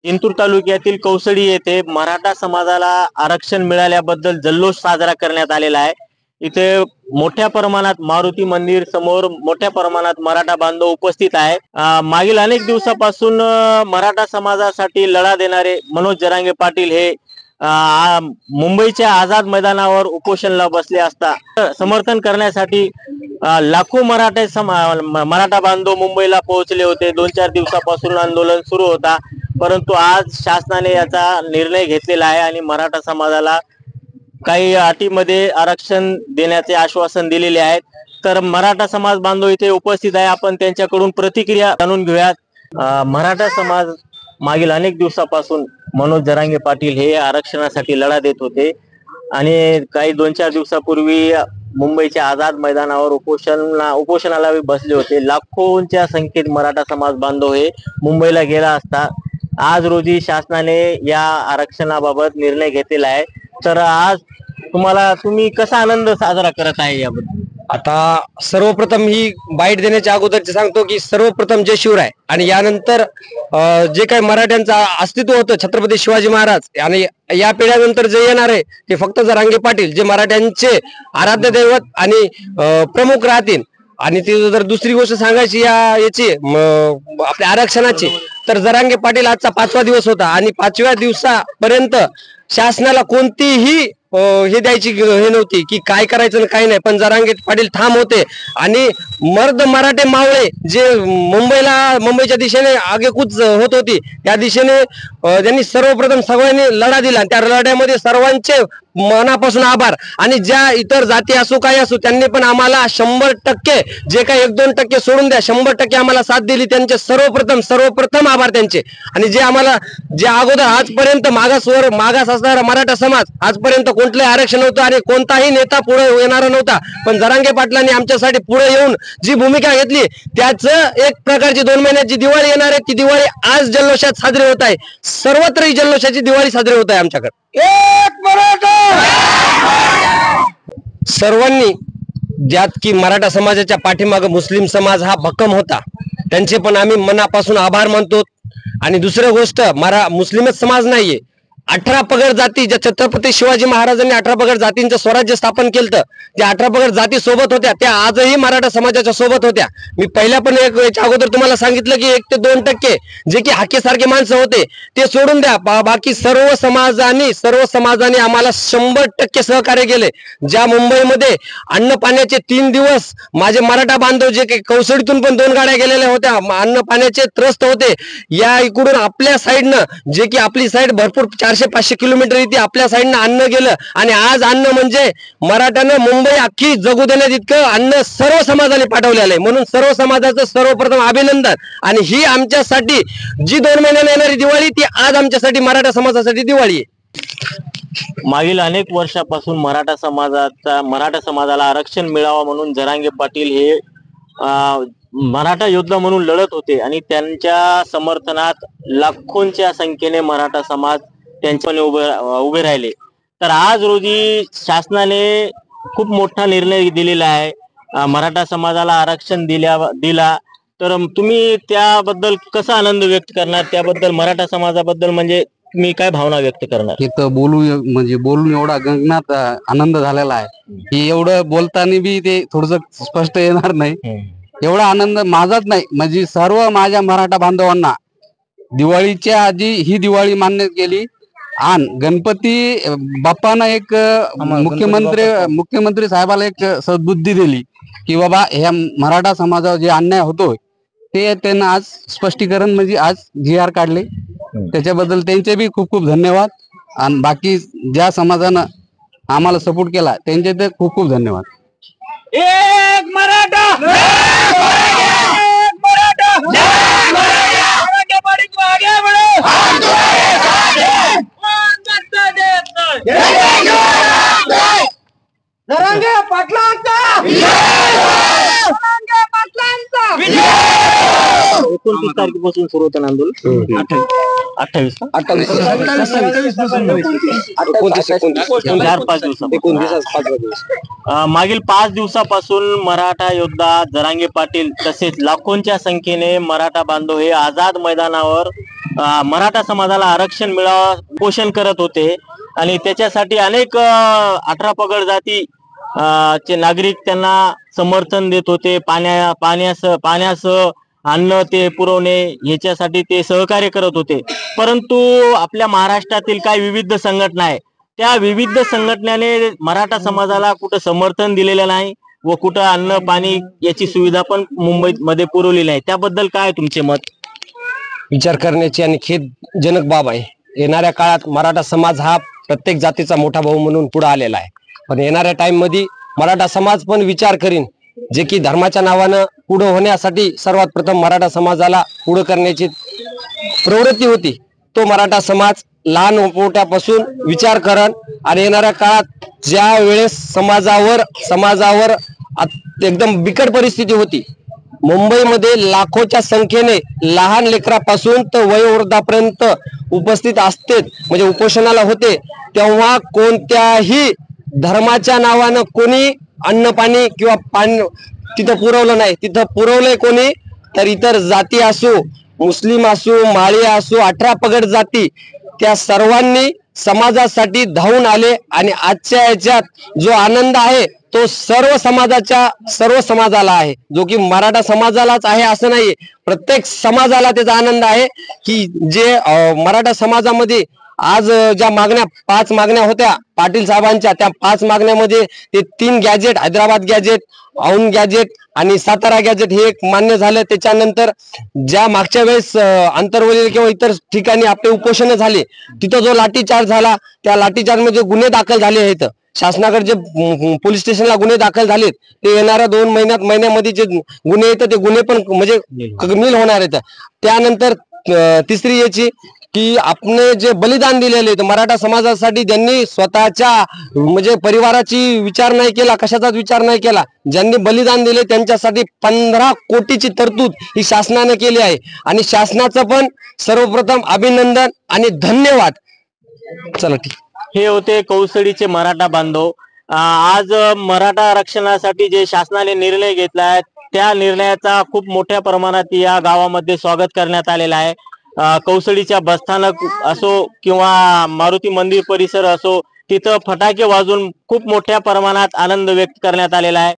जिंतूर तालुक्यातील कौसडी येथे मराठा समाजाला आरक्षण मिळाल्याबद्दल जल्लोष साजरा करण्यात आलेला आहे। इथे मोठ्या प्रमाणात मारुती मंदिर समोर मोठ्या प्रमाणात मराठा बांधव उपस्थित आहे। मागील अनेक दिवसापासून मराठा समाजासाठी लढा देणारे मनोज जरांगे पाटील हे मुंबईच्या आझाद मैदानावर उपोषणाला बसले असता समर्थन करण्यासाठी लाखो मराठा बांधव मुंबईला पोहोचले होते। 2-4 दिवसापासून आंदोलन सुरू होता, परंतु आज शासनाने याचा निर्णय घेतलेला आहे आणि मराठा समाजाला काही अटीमध्ये आरक्षण देण्याचे आश्वासन दिलेले आहे। तर मराठा समाज बांधव इथे उपस्थित आहे, आपण त्यांच्याकडून प्रतिक्रिया जाणून घेऊयात। मराठा समाज मागील अनेक दिवसापासून मनोज जरांगे पाटील हे आरक्षणासाठी लढा देत होते आणि काही 2-4 दिवसापूर्वी मुंबईच्या आझाद मैदानावर उपोषणाला बसले होते। लाखोंच्या संख्येत मराठा समाज बांधव हे मुंबईला गेला असता आज रोजी शासनाने या आरक्षणाबाबत निर्णय घेतलेला आहे। तर आज तुम्ही कसा आनंद साजरा करत आहे याबद्दल? आता सर्वप्रथम ही बाईट देण्याच्या अगोदर सांगतो की सर्वप्रथम जय शिवराय आणि यानंतर जे काही मराठ्यांचं अस्तित्व होतं छत्रपती शिवाजी महाराज आणि या पिढ्यानंतर जे येणार आहे ते फक्त जरांगे पाटील जे मराठ्यांचे आराध्य दैवत आणि प्रमुख राहतील। आणि ती जर दुसरी गोष्ट सांगायची याची आपल्या आरक्षणाची तर जरांगे पाटील आजचा 5वा दिवस होता आणि 5व्या दिवसापर्यंत शासनाला कोणतीही हे द्यायची हे नव्हती की काय करायचं आणि काय नाही, पण जरांगे पाटील ठाम होते आणि मर्द मराठे मावळे जे मुंबईच्या दिशेने आगेकूच होत होती त्या दिशेने त्यांनी सर्वप्रथम सगळ्यांनी लढा दिला। त्या लढ्यामध्ये सर्वांचे मनापासून आभार आणि ज्या इतर जाती असो काही असो त्यांनी पण आम्हाला 100% जे काही 1-2% सोडून द्या 100% आम्हाला साथ दिली, त्यांचे सर्वप्रथम आभार त्यांचे। आणि जे आम्हाला जे अगोदर आजपर्यंत मागास असणारा मराठा समाज आजपर्यंत कोणतंही आरक्षण नव्हतं आणि कोणताही नेता पुढे येणारा नव्हता, पण जरांगे पाटलांनी आमच्यासाठी पुढे येऊन जी भूमिका घेतली त्याच एक प्रकारची 2 महिन्याची दिवाळी येणार आहे। ती दिवाळी आज जल्लोषात साजरी होत आहे, सर्वत्र ही जल्लोषाची दिवाळी साजरी होत आहे आमच्याकडे। एक मराठा सर्वांनी ज्यात की मराठा समाजाच्या पाठीमागे मुस्लिम समाज हा भक्कम होता, त्यांचे पण आम्ही मनापासून आभार मानतो। आणि दुसरी गोष्ट मुस्लिमच समाज नाहीये, 18 पगड जाती ज्या छत्रपती शिवाजी महाराजांनी 18 पगड जातींचं स्वराज्य स्थापन केलं त्या 18 पगड जाती सोबत होत्या, त्या आजही मराठा समाजाच्या सोबत होत्या। मी पहिल्या पण याच्या अगोदर तुम्हाला सांगितलं की 1 ते 2% जे की हाकेसारखे माणसं होते ते सोडून द्या, बाकी सर्व समाजाने आम्हाला 100% सहकार्य केले। ज्या मुंबईमध्ये अन्न पाण्याचे 3 दिवस माझे मराठा बांधव जे की कौसडीतून पण 2 गाड्या गेलेल्या होत्या, अन्न पाण्याचे त्रस्त होते। या इकडून आपल्या साईडनं जे की आपली साईड भरपूर 400-500 किलोमीटर इथे आपल्या साईडनं अन्न गेलं आणि आज अन्न म्हणजे मराठ्यानं मुंबई अख्खी जगू देण्यात इतकं अन्न सर्व समाजाने पाठवलेलं आहे, म्हणून सर्व समाजाचं सर्वप्रथम अभिनंदन। आणि ही आमच्यासाठी जी 2 महिन्याने येणारी दिवाळी ती आज आमच्यासाठी मराठा समाजासाठी दिवाळी आहे। मागील अनेक वर्षापासून मराठा समाजाला आरक्षण मिळावं म्हणून जरांगे पाटील हे मराठा योद्धा म्हणून लढत होते आणि त्यांच्या समर्थनात लाखोंच्या संख्येने मराठा समाज त्यांच्याने उभे राहिले। तर आज रोजी शासनाने खूप मोठा निर्णय दिलेला आहे, मराठा समाजाला आरक्षण दिला। तर तुम्ही त्याबद्दल कसा आनंद व्यक्त करणार, त्याबद्दल मराठा समाजाबद्दल म्हणजे तुम्ही काय भावना व्यक्त करणार? इथं बोलून एवढा गगनात आनंद झालेला आहे की एवढं बोलताना बी ते थोडस स्पष्ट येणार नाही। एवढा आनंद माझाच नाही म्हणजे सर्व माझ्या मराठा बांधवांना दिवाळीच्या आधी ही दिवाळी मान्य केली आणि गणपती बाप्पांना एक मुख्यमंत्री साहेबाला एक सद्बुद्धी दिली की बाबा ह्या मराठा समाजावर जे अन्याय होतोय ते त्यांना आज स्पष्टीकरण म्हणजे आज GR काढले, त्याच्याबद्दल त्यांचे बी खूप खूप धन्यवाद। आणि बाकी ज्या समाजानं आम्हाला सपोर्ट केला त्यांचे ते खूप खूप धन्यवाद। एक मराठा जरांगे पाटलांचा 29 तारखेपासून सुरू होतं आंदोलन। 28 ना? 28 4-5 दिवसापासून. मागील 5 दिवसापासून मराठा योद्धा जरांगे पाटील तसेच लाखोंच्या संख्येने मराठा बांधव हे आझाद मैदानावर मराठा समाजाला आरक्षण मिळावं उपोषण करत होते आणि त्याच्यासाठी अनेक 18 पगड जाती चे नागरिक त्यांना समर्थन देत होते. पाण्यासह अन्न ते पुरवणे ह्याच्यासाठी ते सहकार्य करत होते. परंतु आपल्या महाराष्ट्रातील काही विविध संघटना आहे, त्या विविध संघटनेने मराठा समाजाला कुठं समर्थन दिलेलं नाही व कुठं अन्न पाणी याची सुविधा पण मुंबईमध्ये पुरवली नाही. त्याबद्दल काय तुमचे मत? विचार करण्याची आणि खेदजनक बाब आहे. येणाऱ्या काळात मराठा समाज हा प्रत्येक जातीचा मोठा भाऊ म्हणून पुढे आलेला आहे, पण येणाऱ्या टाइम मध्ये मराठा समाज पण विचार करीन, जे की धर्माच्या नावानं पुढे होण्यासाठी सर्वात प्रथम मराठा समाजाला पुढे करण्याची प्रवृत्ती होती. तो मराठा समाज लहान मोठ्यापासून विचार करण आणि येणाऱ्या काळात ज्या वेळेस समाजावर एकदम बिकट परिस्थिती होती, मुंबईमध्ये लाखोच्या संख्येने लहान लेकरापासून तर वयोवृद्धापर्यंत उपस्थित असते, म्हणजे उपोषणाला होते, तेव्हा कोणत्याही धर्माच्या नावानं कोणी अन्न पाणी किंवा पाणी तिथं पुरवलं नाही. तिथं पुरवलंय कोणी तर इतर जाती असो, मुस्लिम असो, माळी असो, 18 पगड जाती, त्या सर्वांनी समाजासाठी धावून आले आणि आजच्या याच्यात जो आनंद आहे तो सर्व समाजाला आहे, जो की मराठा समाजालाच आहे असं नाही, प्रत्येक समाजाला त्याचा आनंद आहे. की जे मराठा समाजामध्ये आज ज्या मागण्या 5 मागण्या होत्या पाटील साहेबांच्या, त्या 5 मागण्यामध्ये ते 3 gazette, Hyderabad gazette, Aundh gazette आणि सातारा गॅजेट हे एक मान्य झालं. त्याच्यानंतर ज्या मागच्या वेळेस आंतरवलील किंवा इतर ठिकाणी आपले उपोषण झाले, तिथं जो लाठीचार्ज झाला, त्या लाठीचार्ज मध्ये गुन्हे दाखल झाले आहेत. शासनाकडे जे पोलीस स्टेशनला गुन्हे दाखल झालेत, ते येणाऱ्या 2 महिन्यामध्ये जे गुन्हे येतात ते गुन्हे पण म्हणजे कमी होणार आहेत. त्यानंतर तिसरी याची की आपले जे बलिदान दिलेले मराठा समाजासाठी, ज्यांनी स्वतःच्या म्हणजे परिवाराची विचार नाही केला, कशाचाच विचार नाही केला, ज्यांनी बलिदान दिले त्यांच्यासाठी 15 कोटीची तरतूद ही शासनाने केली आहे. आणि शासनाचं पण सर्वप्रथम अभिनंदन आणि धन्यवाद. चला ठीक. हे होते कौसडीचे मराठा बांधव. आज मराठा आरक्षणासाठी जे शासनाने निर्णय घेतला आहे, त्या निर्णयाचा खूप मोठ्या प्रमाणात या गावामध्ये स्वागत करण्यात आलेलं आहे. कौसडीच्या बसस्थानक असो किंवा मारुती मंदिर परिसर असो, तिथं फटाके वाजून खूप मोठ्या प्रमाणात आनंद व्यक्त करण्यात आलेला आहे.